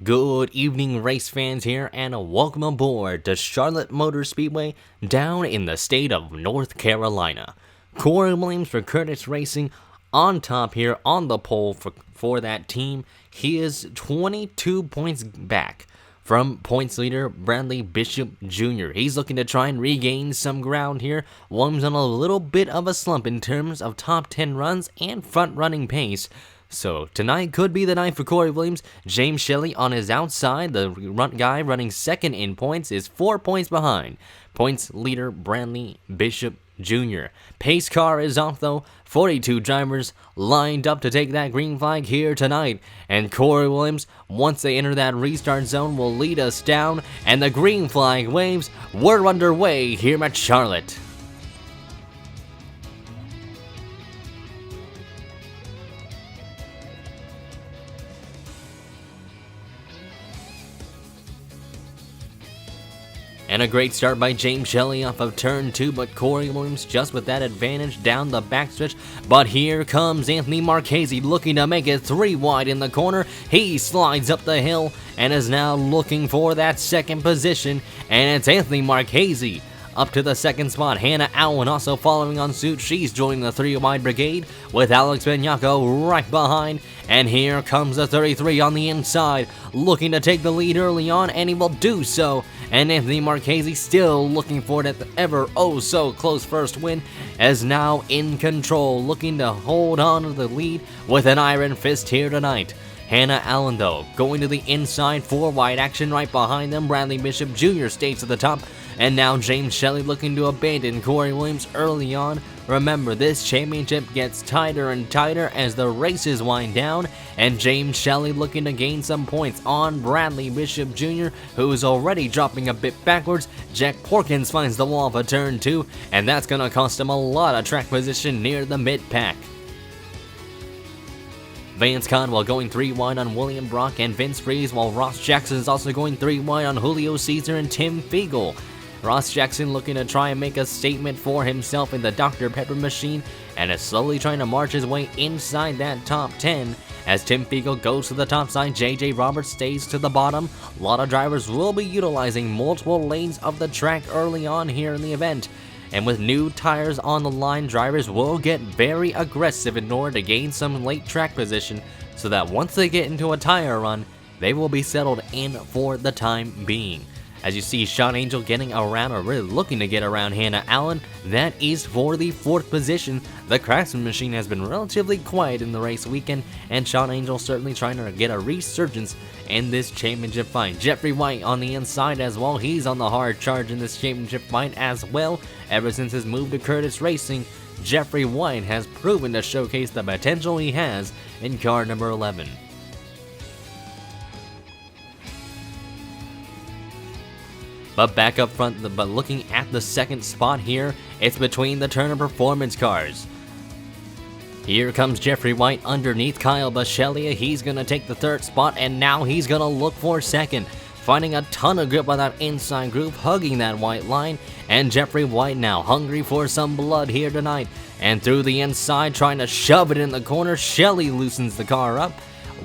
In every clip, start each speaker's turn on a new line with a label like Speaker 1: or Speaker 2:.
Speaker 1: Good evening, race fans here, and welcome aboard to Charlotte Motor Speedway down in the state of North Carolina. Cory Williams for Curtis Racing on top here on the pole for that team. He is 22 points back from points leader Bradley Bishop Jr. He's looking to try and regain some ground here. Williams on a little bit of a slump in terms of top 10 runs and front running pace. So tonight could be the night for Cory Williams. James Shelley on his outside. The guy running second in points is 4 points behind points leader Bradley Bishop Jr. Pace car is off though. 42 drivers lined up to take that green flag here tonight. And Cory Williams, once they enter that restart zone, will lead us down. And the green flag waves. We're underway here at Charlotte. And a great start by James Shelley off of turn 2, but Cory Williams just with that advantage down the backstretch. But here comes Anthony Marchese looking to make it 3 wide in the corner. He slides up the hill and is now looking for that second position. And it's Anthony Marchese up to the second spot. Hannah Allen also following on suit. She's joining the 3 wide brigade with Alex Benyako right behind. And here comes the 33 on the inside, looking to take the lead early on, and he will do so. And Anthony Marchese still looking for that ever oh so close first win, as now in control, looking to hold on to the lead with an iron fist here tonight. Hannah Allen though going to the inside, 4 wide action right behind them. Bradley Bishop Jr. stays at the top. And now James Shelley looking to abandon Cory Williams early on. Remember, this championship gets tighter and tighter as the races wind down. And James Shelley looking to gain some points on Bradley Bishop Jr., who is already dropping a bit backwards. Jack Porkins finds the wall for turn 2, and that's going to cost him a lot of track position near the mid-pack. Vance Conwell going 3 wide on William Brock and Vince Freeze, while Ross Jackson is also going 3 wide on Julio Caesar and Tim Fiegel. Ross Jackson looking to try and make a statement for himself in the Dr. Pepper machine and is slowly trying to march his way inside that top 10. As Tim Fiegel goes to the top side, JJ Roberts stays to the bottom. A lot of drivers will be utilizing multiple lanes of the track early on here in the event. And with new tires on the line, drivers will get very aggressive in order to gain some late track position so that once they get into a tire run, they will be settled in for the time being. As you see Sean Angel getting around, or really looking to get around Hannah Allen, that is for the 4th position. The Craftsman machine has been relatively quiet in the race weekend, and Sean Angel certainly trying to get a resurgence in this championship fight. Jeffrey White on the inside as well. He's on the hard charge in this championship fight as well. Ever since his move to Curtis Racing, Jeffrey White has proven to showcase the potential he has in car number 11. But back up front, but looking at the second spot here, it's between the Turner Performance cars. Here comes Jeffrey White underneath Kyle Bachelia. He's going to take the 3rd spot, and now he's going to look for 2nd. Finding a ton of grip on that inside groove, hugging that white line. And Jeffrey White now hungry for some blood here tonight. And through the inside, trying to shove it in the corner. Shelley loosens the car up,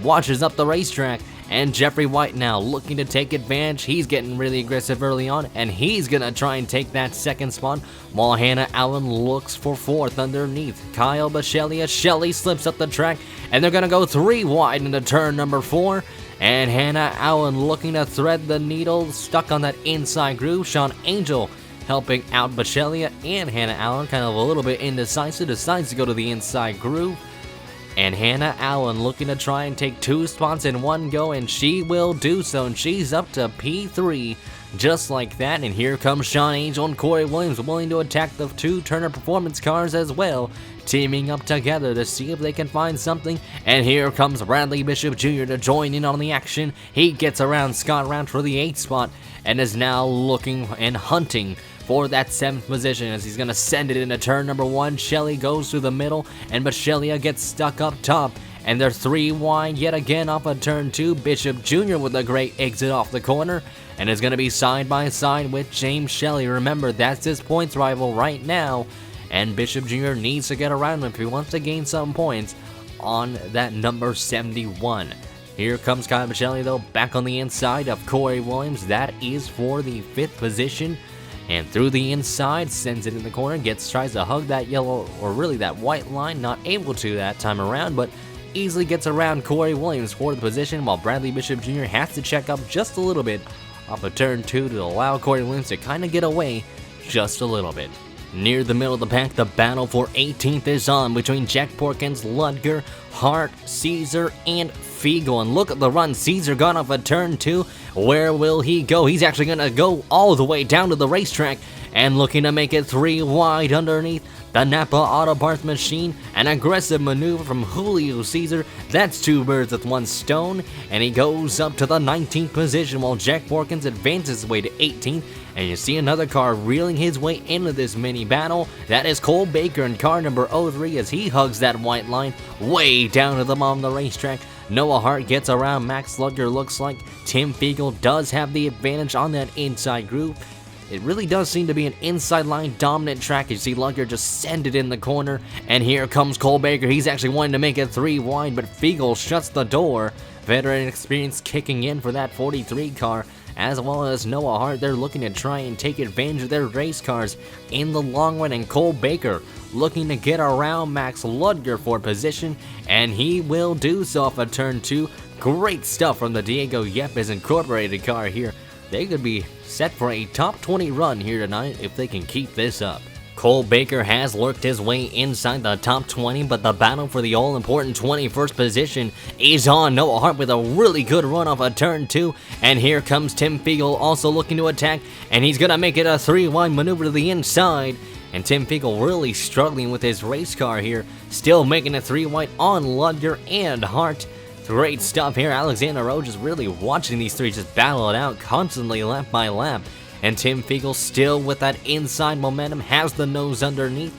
Speaker 1: watches up the racetrack. And Jeffrey White now looking to take advantage. He's getting really aggressive early on, and he's going to try and take that 2nd spot, while Hannah Allen looks for 4th underneath Kyle Bachelia. Shelley slips up the track, and they're going to go 3 wide into turn number 4. And Hannah Allen looking to thread the needle, stuck on that inside groove. Sean Angel helping out Bachelia, and Hannah Allen kind of a little bit indecisive, decides to go to the inside groove. And Hannah Allen looking to try and take 2 spots in one go, and she will do so, and she's up to P3 just like that. And here comes Sean Angel and Cory Williams willing to attack the 2 Turner Performance cars as well, teaming up together to see if they can find something. And here comes Bradley Bishop Jr. to join in on the action. He gets around Scott Round for the 8th spot and is now looking and hunting for that 7th position as he's going to send it into turn number 1. Shelley goes through the middle, and Bachelia gets stuck up top. And they're 3 wide yet again off of turn 2. Bishop Jr. with a great exit off the corner, and is going to be side by side with James Shelley. Remember, that's his points rival right now, and Bishop Jr. needs to get around him if he wants to gain some points on that number 71. Here comes Kyle Busch though, back on the inside of Cory Williams. That is for the 5th position. And through the inside, sends it in the corner, tries to hug that yellow, or really that white line, not able to that time around, but easily gets around Cory Williams for the position, while Bradley Bishop Jr. has to check up just a little bit off of turn 2 to allow Cory Williams to kind of get away just a little bit. Near the middle of the pack, the battle for 18th is on between Jack Porkins, Ludger, Hart, Caesar, and Fiegel. And look at the run. Caesar got off of turn 2. Where will he go? He's actually going to go all the way down to the racetrack and looking to make it 3 wide underneath the Napa Auto Parts machine. An aggressive maneuver from Julio Caesar. That's 2 birds with 1 stone. And he goes up to the 19th position while Jack Porkins advances his way to 18th. And you see another car reeling his way into this mini battle. That is Cole Baker in car number 03 as he hugs that white line way down to the bottom of the racetrack. Noah Hart gets around Max Ludger. Looks like Tim Fiegel does have the advantage on that inside group. It really does seem to be an inside line dominant track. You see Ludger just send it in the corner. And here comes Cole Baker. He's actually wanting to make it 3 wide, but Fiegel shuts the door. Veteran experience kicking in for that 43 car. As well as Noah Hart, they're looking to try and take advantage of their race cars in the long run, and Cole Baker looking to get around Max Ludger for position, and he will do so off of turn 2. Great stuff from the Diego Yepes Incorporated car here. They could be set for a top 20 run here tonight if they can keep this up. Cole Baker has lurked his way inside the top 20, but the battle for the all-important 21st position is on. Noah Hart with a really good run off of turn 2, and here comes Tim Fiegel also looking to attack, and he's going to make it a 3 wide maneuver to the inside, and Tim Fiegel really struggling with his race car here, still making it 3 wide on Ludger and Hart. Great stuff here. Alexander Rowe just really watching these three just battle it out constantly lap by lap. And Tim Fiegel still with that inside momentum, has the nose underneath.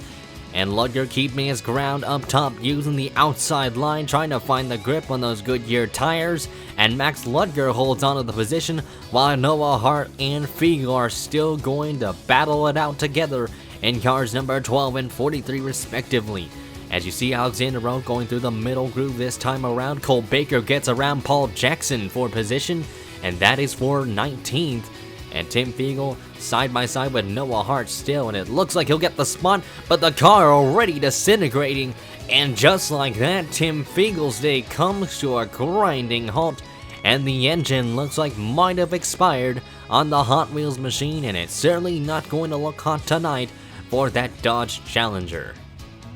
Speaker 1: And Ludger keeping his ground up top, using the outside line, trying to find the grip on those Goodyear tires. And Max Ludger holds onto the position, while Noah Hart and Fiegel are still going to battle it out together in cars number 12 and 43 respectively. As you see Alexander Rowe going through the middle groove this time around, Cole Baker gets around Paul Jackson for position, and that is for 19th. And Tim Fiegel side by side with Noah Hart still, and it looks like he'll get the spot, but the car already disintegrating. And just like that, Tim Fiegel's day comes to a grinding halt, and the engine looks like might have expired on the Hot Wheels machine, and it's certainly not going to look hot tonight for that Dodge Challenger.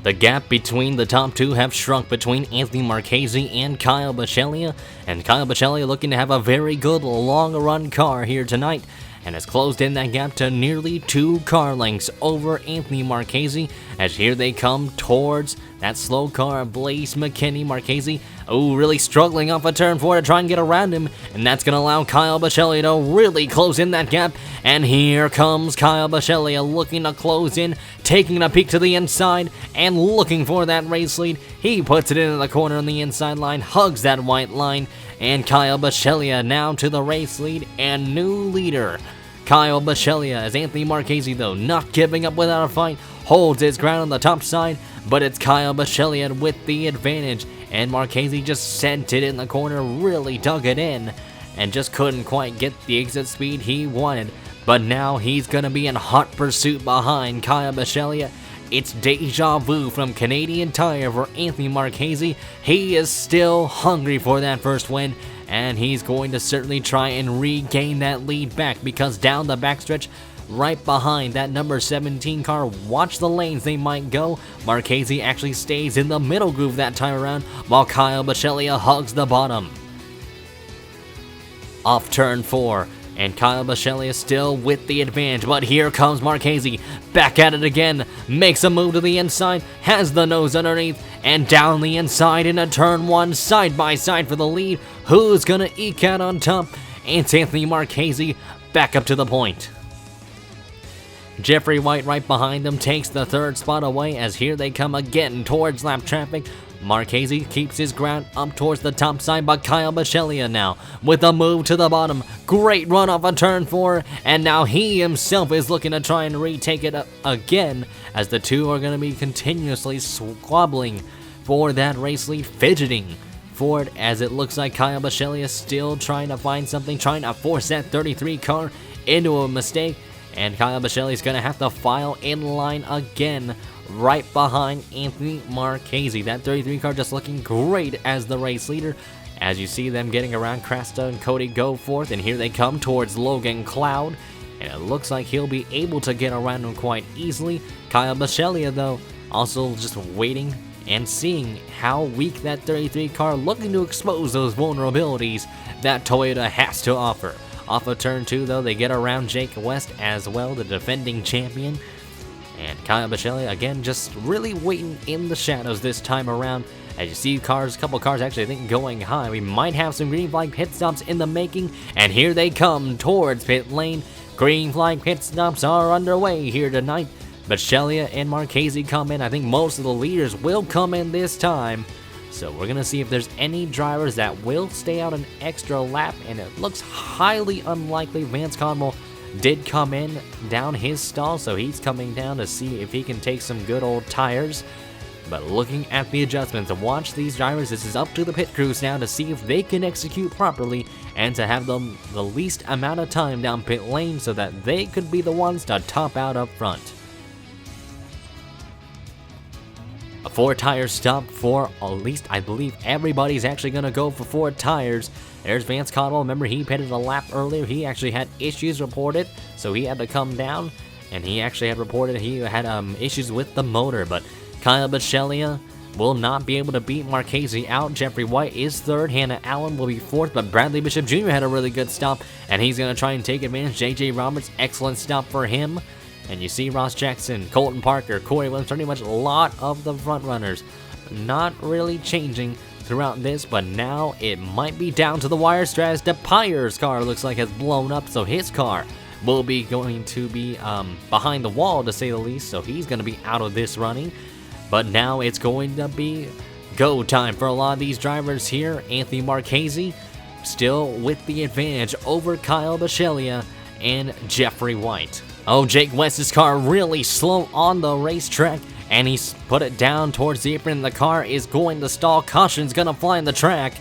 Speaker 1: The gap between the top two have shrunk between Anthony Marchese and Kyle Busch, and Kyle Busch looking to have a very good long-run car here tonight, and has closed in that gap to nearly 2 car lengths over Anthony Marchese, as here they come towards that slow car of Blaze McKinney. Marchese, really struggling off a turn 4 to try and get around him, and that's going to allow Kyle Busch to really close in that gap, and here comes Kyle Busch looking to close in, taking a peek to the inside, and looking for that race lead. He puts it into the corner on the inside line, hugs that white line, and Kyle Busch now to the race lead and new leader. Kyle Busch, as Anthony Marchese, though, not giving up without a fight, holds his ground on the top side, but it's Kyle Busch with the advantage, and Marchese just sent it in the corner, really dug it in, and just couldn't quite get the exit speed he wanted. But now he's going to be in hot pursuit behind Kyle Busch. It's deja vu from Canadian Tire for Anthony Marchese. He is still hungry for that first win, and he's going to certainly try and regain that lead back, because down the backstretch, right behind that number 17 car, watch the lanes they might go. Marchese actually stays in the middle groove that time around, while Kyle Busch hugs the bottom. Off turn 4. And Kyle Busch is still with the advantage, but here comes Marchese, back at it again, makes a move to the inside, has the nose underneath, and down the inside into turn 1, side by side for the lead. Who's gonna eke out on top? It's Anthony Marchese, back up to the point. Jeffrey White right behind them takes the 3rd spot away, as here they come again towards lap traffic. Marchese keeps his ground up towards the top side, but Kyle Busch now with a move to the bottom. Great run off a turn 4, and now he himself is looking to try and retake it again, as the two are going to be continuously squabbling for that race lead, fidgeting forward, as it looks like Kyle Busch is still trying to find something, trying to force that 33 car into a mistake. And Kyle Busch is going to have to file in line again, right behind Anthony Marchese. That 33 car just looking great as the race leader. As you see them getting around, Cresta and Cody go forth, and here they come towards Logan Cloud. And it looks like he'll be able to get around him quite easily. Kyle Busch, though, also just waiting and seeing how weak that 33 car, looking to expose those vulnerabilities that Toyota has to offer. Off of turn 2, though, they get around Jake West as well, the defending champion. And Kyle Busch, again, just really waiting in the shadows this time around. As you see cars, a couple cars actually, I think, going high. We might have some green flag pit stops in the making. And here they come towards pit lane. Green flag pit stops are underway here tonight. Buschelia and Marchese come in. I think most of the leaders will come in this time. So we're going to see if there's any drivers that will stay out an extra lap. And it looks highly unlikely. Vance Conwell did come in down his stall, so he's coming down to see if he can take some good old tires. But looking at the adjustments, watch these drivers. This is up to the pit crews now to see if they can execute properly and to have them the least amount of time down pit lane so that they could be the ones to top out up front. A 4-tire stop for at least, I believe, everybody's actually going to go for 4 tires. There's Vance Conwell. Remember, he pitted a lap earlier. He actually had issues reported, so he had to come down. And he actually had reported he had issues with the motor. But Kyle Buschelia will not be able to beat Marchese out. Jeffrey White is 3rd. Hannah Allen will be 4th. But Bradley Bishop Jr. had a really good stop, and he's going to try and take advantage. J.J. Roberts, excellent stop for him. And you see Ross Jackson, Colton Parker, Cory Williams, pretty much a lot of the front runners not really changing throughout this, but now it might be down to the wire. Straz DePire's car looks like has blown up, so his car will be going to be behind the wall, to say the least, so he's going to be out of this running. But now it's going to be go time for a lot of these drivers here. Anthony Marchese still with the advantage over Kyle Buschelia and Jeffrey White. Oh, Jake West's car really slow on the racetrack, and he's put it down towards the apron. The car is going to stall. Caution's going to fly in the track,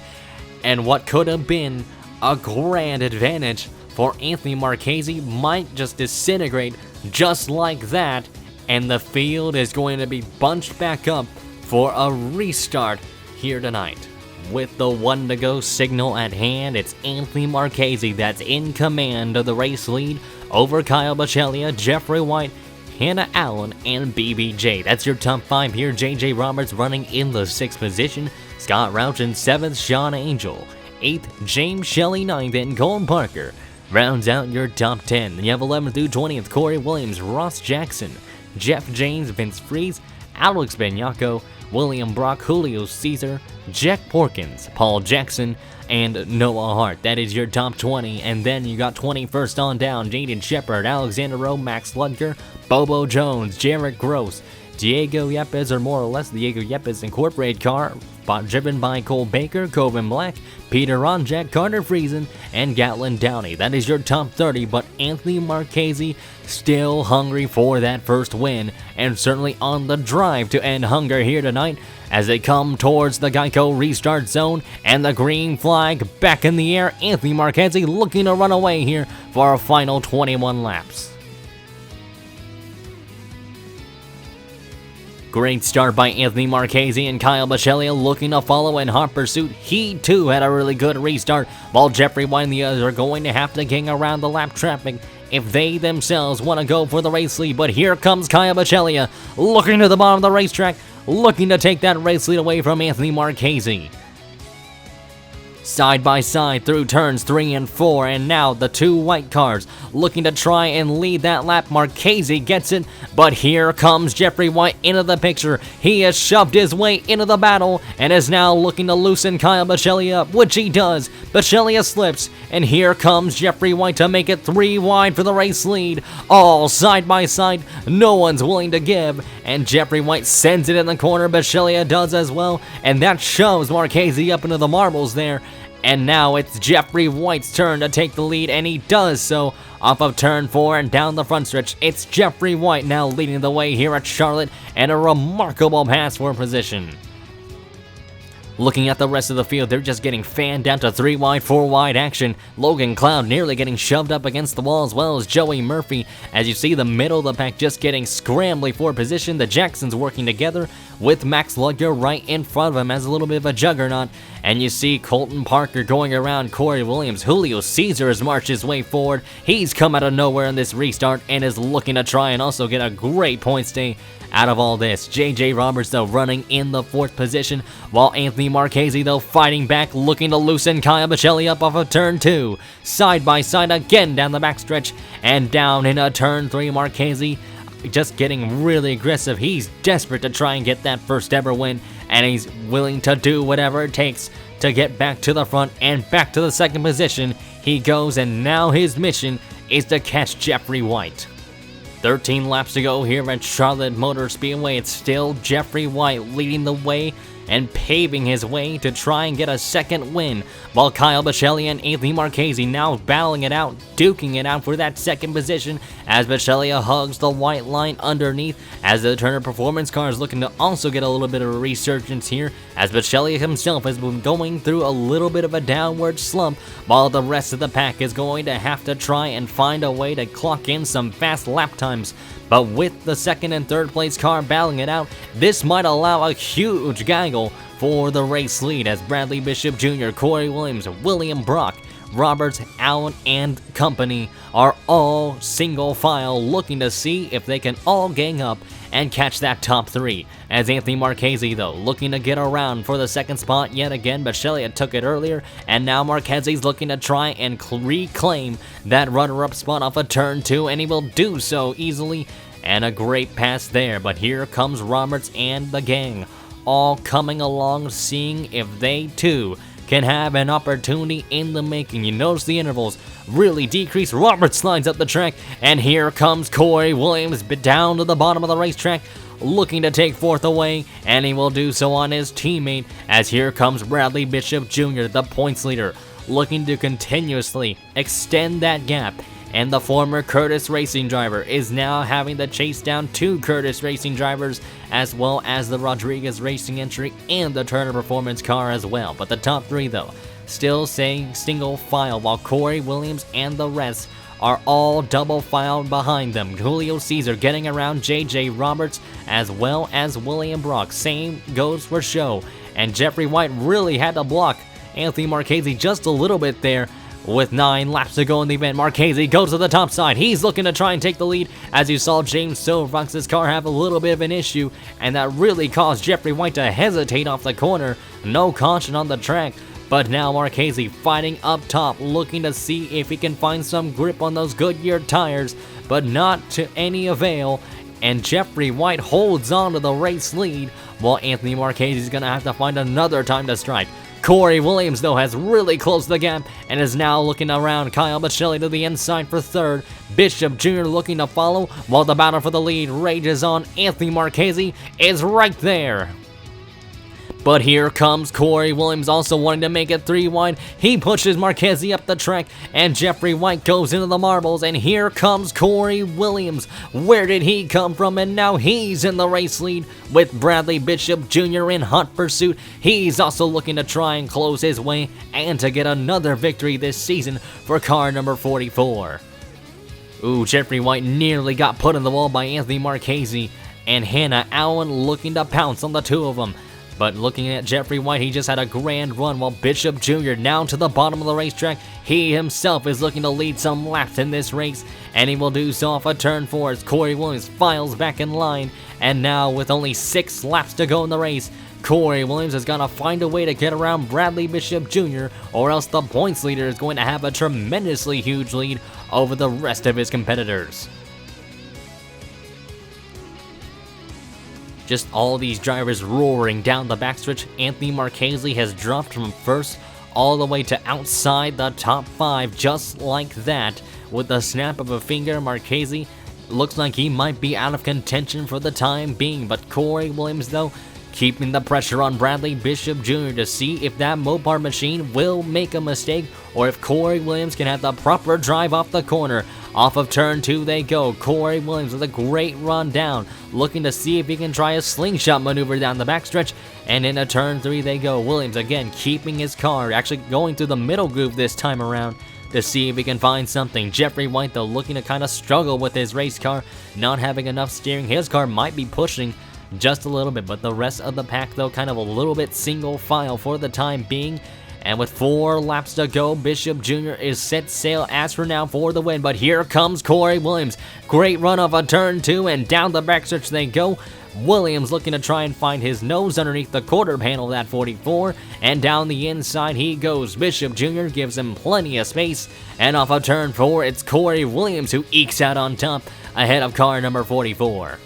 Speaker 1: and what could have been a grand advantage for Anthony Marchese might just disintegrate just like that, and the field is going to be bunched back up for a restart here tonight. With the 1 to go signal at hand, it's Anthony Marchese that's in command of the race lead over Kyle Buschelia, Jeffrey White, Hannah Allen, and BBJ. That's your top 5 here. J.J. Roberts running in the 6th position. Scott Rauch in 7th. Sean Angel 8th. James Shelley 9th. And Colton Parker rounds out your top 10. Then you have 11th through 20th. Cory Williams, Ross Jackson, Jeff James, Vince Freeze, Alex Benyako, William Brock, Julio Caesar, Jack Porkins, Paul Jackson, and Noah Hart. That is your top 20. And then you got 21st on down. Jaden Shepard, Alexander Rowe, Max Ludger, Bobo Jones, Jarrett Gross, Diego Yepes, or more or less Diego Yepes Incorporated car, driven by Cole Baker, Coven Black, Peter Ronjak, Carter Friesen, and Gatlin Downey. That is your top 30, but Anthony Marchese still hungry for that first win, and certainly on the drive to end hunger here tonight as they come towards the Geico restart zone, and the green flag back in the air. Anthony Marchese looking to run away here for a final 21 laps. Great start by Anthony Marchese, and Kyle Buschelia looking to follow in hot pursuit. He too had a really good restart, while Jeffrey White and the others are going to have to gang around the lap traffic if they themselves want to go for the race lead. But here comes Kyle Buschelia looking to the bottom of the racetrack, looking to take that race lead away from Anthony Marchese. Side by side through turns 3 and 4, and now the 2 white cars looking to try and lead that lap. Marchese gets it, but here comes Jeffrey White into the picture. He has shoved his way into the battle and is now looking to loosen Kyle Buschelia up, which he does. Buschelia slips, and here comes Jeffrey White to make it 3 wide for the race lead. All side by side, no one's willing to give, and Jeffrey White sends it in the corner. Buschelia does as well, and that shoves Marchese up into the marbles there. And now it's Jeffrey White's turn to take the lead, and he does so off of turn 4 and down the front stretch. It's Jeffrey White now leading the way here at Charlotte, and a remarkable pass for position. Looking at the rest of the field, they're just getting fanned down to 3 wide, 4 wide action. Logan Cloud nearly getting shoved up against the wall, as well as Joey Murphy. As you see, the middle of the pack just getting scrambly for position. The Jacksons working together with Max Lugger right in front of him as a little bit of a juggernaut. And you see Colton Parker going around Cory Williams. Julio Caesar has marched his way forward. He's come out of nowhere in this restart and is looking to try and also get a great point stay out of all this. JJ Roberts, though, running in the 4th position, while Anthony Marchese, though, fighting back, looking to loosen Kyle Bocelli up off of turn 2. Side by side again down the backstretch, and down in a turn 3, Marchese just getting really aggressive. He's desperate to try and get that first ever win, and he's willing to do whatever it takes to get back to the front and back to the 2nd position. He goes, and now his mission is to catch Jeffrey White. 13 laps to go here at Charlotte Motor Speedway. It's still Jeffrey White leading the way and paving his way to try and get a 2nd win, while Kyle Bocelli and Anthony Marchese now battling it out, duking it out for that 2nd position, as Bocelli hugs the white line underneath, as the Turner Performance car is looking to also get a little bit of a resurgence here, as Bocelli himself has been going through a little bit of a downward slump, while the rest of the pack is going to have to try and find a way to clock in some fast lap times. But with the 2nd and 3rd place car battling it out, this might allow a huge gaggle for the race lead, as Bradley Bishop Jr., Cory Williams, William Brock, Roberts, Allen, and company are all single file looking to see if they can all gang up and catch that top 3. As Anthony Marchese, though, looking to get around for the 2nd spot yet again. Bocelli had took it earlier, and now Marchese's looking to try and reclaim that runner-up spot off of turn 2, and he will do so easily, and a great pass there. But here comes Roberts and the gang, all coming along, seeing if they too can have an opportunity in the making. You notice the intervals really decrease. Roberts slides up the track, and here comes Cory Williams down to the bottom of the racetrack, looking to take 4th away, and he will do so on his teammate, as here comes Bradley Bishop Jr., the points leader, looking to continuously extend that gap. And the former Curtis Racing driver is now having to chase down 2 Curtis Racing drivers, as well as the Rodriguez Racing entry and the Turner Performance car as well. But the top 3, though, still staying single file, while Cory Williams and the rest are all double filed behind them. Julio Caesar getting around JJ Roberts, as well as William Brock. Same goes for Show. And Jeffrey White really had to block Anthony Marchese just a little bit there. With 9 laps to go in the event, Marchese goes to the top side. He's looking to try and take the lead, as you saw James Silverfox's car have a little bit of an issue, and that really caused Jeffrey White to hesitate off the corner. No caution on the track, but now Marchese fighting up top, looking to see if he can find some grip on those Goodyear tires, but not to any avail. And Jeffrey White holds on to the race lead, while Anthony Marchese is going to have to find another time to strike. Cory Williams, though, has really closed the gap and is now looking around Kyle Bocelli to the inside for 3rd. Bishop Jr. looking to follow, while the battle for the lead rages on. Anthony Marchese is right there. But here comes Cory Williams, also wanting to make it 3 wide. He pushes Marchese up the track, and Jeffrey White goes into the marbles, and here comes Cory Williams. Where did he come from? And now he's in the race lead with Bradley Bishop Jr. in hot pursuit. He's also looking to try and close his way and to get another victory this season for car number 44. Ooh, Jeffrey White nearly got put in the wall by Anthony Marchese, and Hannah Allen looking to pounce on the 2 of them. But looking at Jeffrey White, he just had a grand run, while Bishop Jr. down to the bottom of the racetrack. He himself is looking to lead some laps in this race, and he will do so off a turn 4 as Cory Williams files back in line. And now with only 6 laps to go in the race, Cory Williams is going to find a way to get around Bradley Bishop Jr., or else the points leader is going to have a tremendously huge lead over the rest of his competitors. Just all these drivers roaring down the backstretch. Anthony Marchese has dropped from 1st all the way to outside the top 5 just like that. With the snap of a finger, Marchese looks like he might be out of contention for the time being. But Cory Williams, though, keeping the pressure on Bradley Bishop Jr. to see if that Mopar machine will make a mistake, or if Cory Williams can have the proper drive off the corner Off of turn 2 they go. Cory Williams with a great run down, looking to see if he can try a slingshot maneuver down the backstretch. And into turn 3 they go. Williams again keeping his car, actually going through the middle groove this time around to see if he can find something. Jeffrey White, though, looking to kind of struggle with his race car, not having enough steering. His car might be pushing just a little bit, but the rest of the pack, though, kind of a little bit single file for the time being. And with 4 laps to go, Bishop Jr. is set sail as for now for the win. But here comes Cory Williams. Great run off of turn 2, and down the backstretch they go. Williams looking to try and find his nose underneath the quarter panel of that 44, and down the inside he goes. Bishop Jr. gives him plenty of space, and off of turn 4, it's Cory Williams who ekes out on top ahead of car number 44.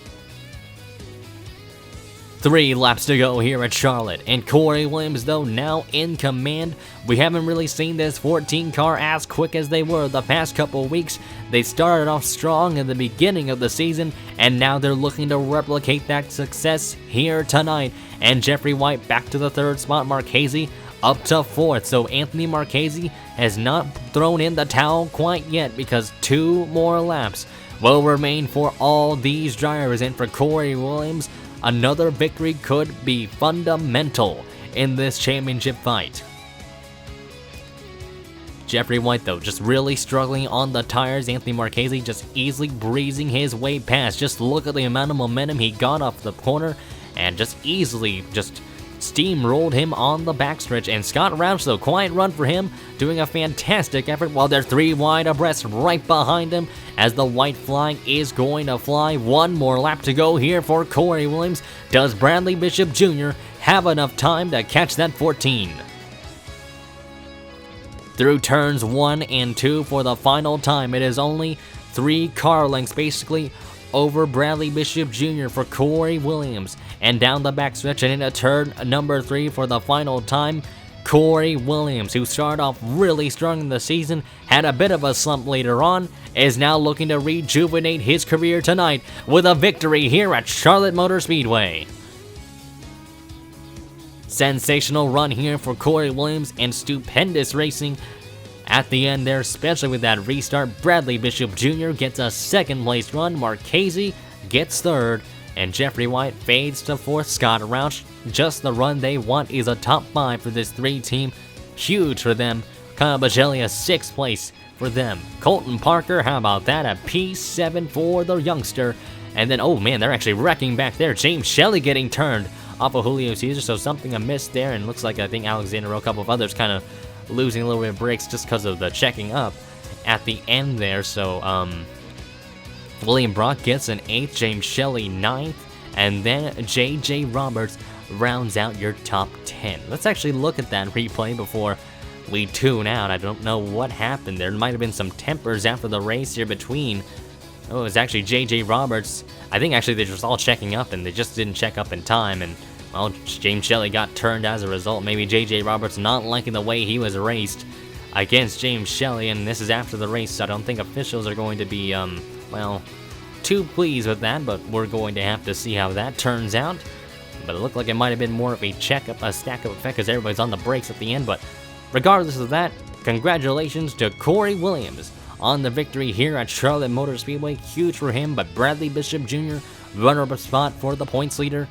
Speaker 1: 3 laps to go here at Charlotte, and Cory Williams, though, now in command. We haven't really seen this 14 car as quick as they were the past couple weeks. They started off strong in the beginning of the season, and now they're looking to replicate that success here tonight. And Jeffrey White back to the 3rd spot, Marchese up to 4th. So Anthony Marchese has not thrown in the towel quite yet, because 2 more laps will remain for all these drivers. And for Cory Williams, another victory could be fundamental in this championship fight. Jeffrey White, though, just really struggling on the tires. Anthony Marchese just easily breezing his way past. Just look at the amount of momentum he got off the corner and just easily just steamrolled him on the backstretch. And Scott Roush, though, quiet run for him, doing a fantastic effort while they're 3 wide abreast right behind him as the white flag is going to fly. 1 more lap to go here for Cory Williams. Does Bradley Bishop Jr. have enough time to catch that 14? Through turns 1 and 2 for the final time, it is only 3 car lengths basically over Bradley Bishop Jr. for Cory Williams. And down the backstretch and into turn number 3 for the final time, Cory Williams, who started off really strong in the season, had a bit of a slump later on, is now looking to rejuvenate his career tonight with a victory here at Charlotte Motor Speedway. Sensational run here for Cory Williams, and stupendous racing at the end there, especially with that restart. Bradley Bishop Jr. gets a 2nd place run, Marchese gets 3rd, and Jeffrey White fades to 4th. Scott Roush, just the run they want, is a top 5 for this 3 team. Huge for them. Kyle Buschelli, a 6th place for them. Colton Parker, how about that? A P7 for the youngster. And then, oh man, they're actually wrecking back there. James Shelley getting turned off of Julio Cesar, so something amiss there. And looks like, I think Alexander Rowe, a couple of others kind of losing a little bit of brakes just because of the checking up at the end there. So, William Brock gets an 8th, James Shelley 9th, and then J.J. Roberts rounds out your top 10. Let's actually look at that replay before we tune out. I don't know what happened. There might have been some tempers after the race here between... Oh, it was actually J.J. Roberts. I think actually they're just all checking up, and they just didn't check up in time, and, well, James Shelley got turned as a result. Maybe J.J. Roberts not liking the way he was raced against James Shelley, and this is after the race, so I don't think officials are going to be, well, too pleased with that, but we're going to have to see how that turns out. But it looked like it might have been more of a checkup, a stack-up effect, because everybody's on the brakes at the end. But regardless of that, congratulations to Cory Williams on the victory here at Charlotte Motor Speedway. Huge for him, but Bradley Bishop Jr., runner-up spot for the points leader.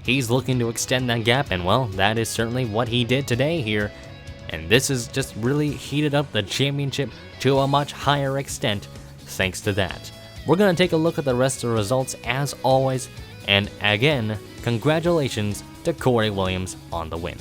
Speaker 1: He's looking to extend that gap, and well, that is certainly what he did today here. And this has just really heated up the championship to a much higher extent thanks to that. We're going to take a look at the rest of the results as always, and again, congratulations to Cory Williams on the win.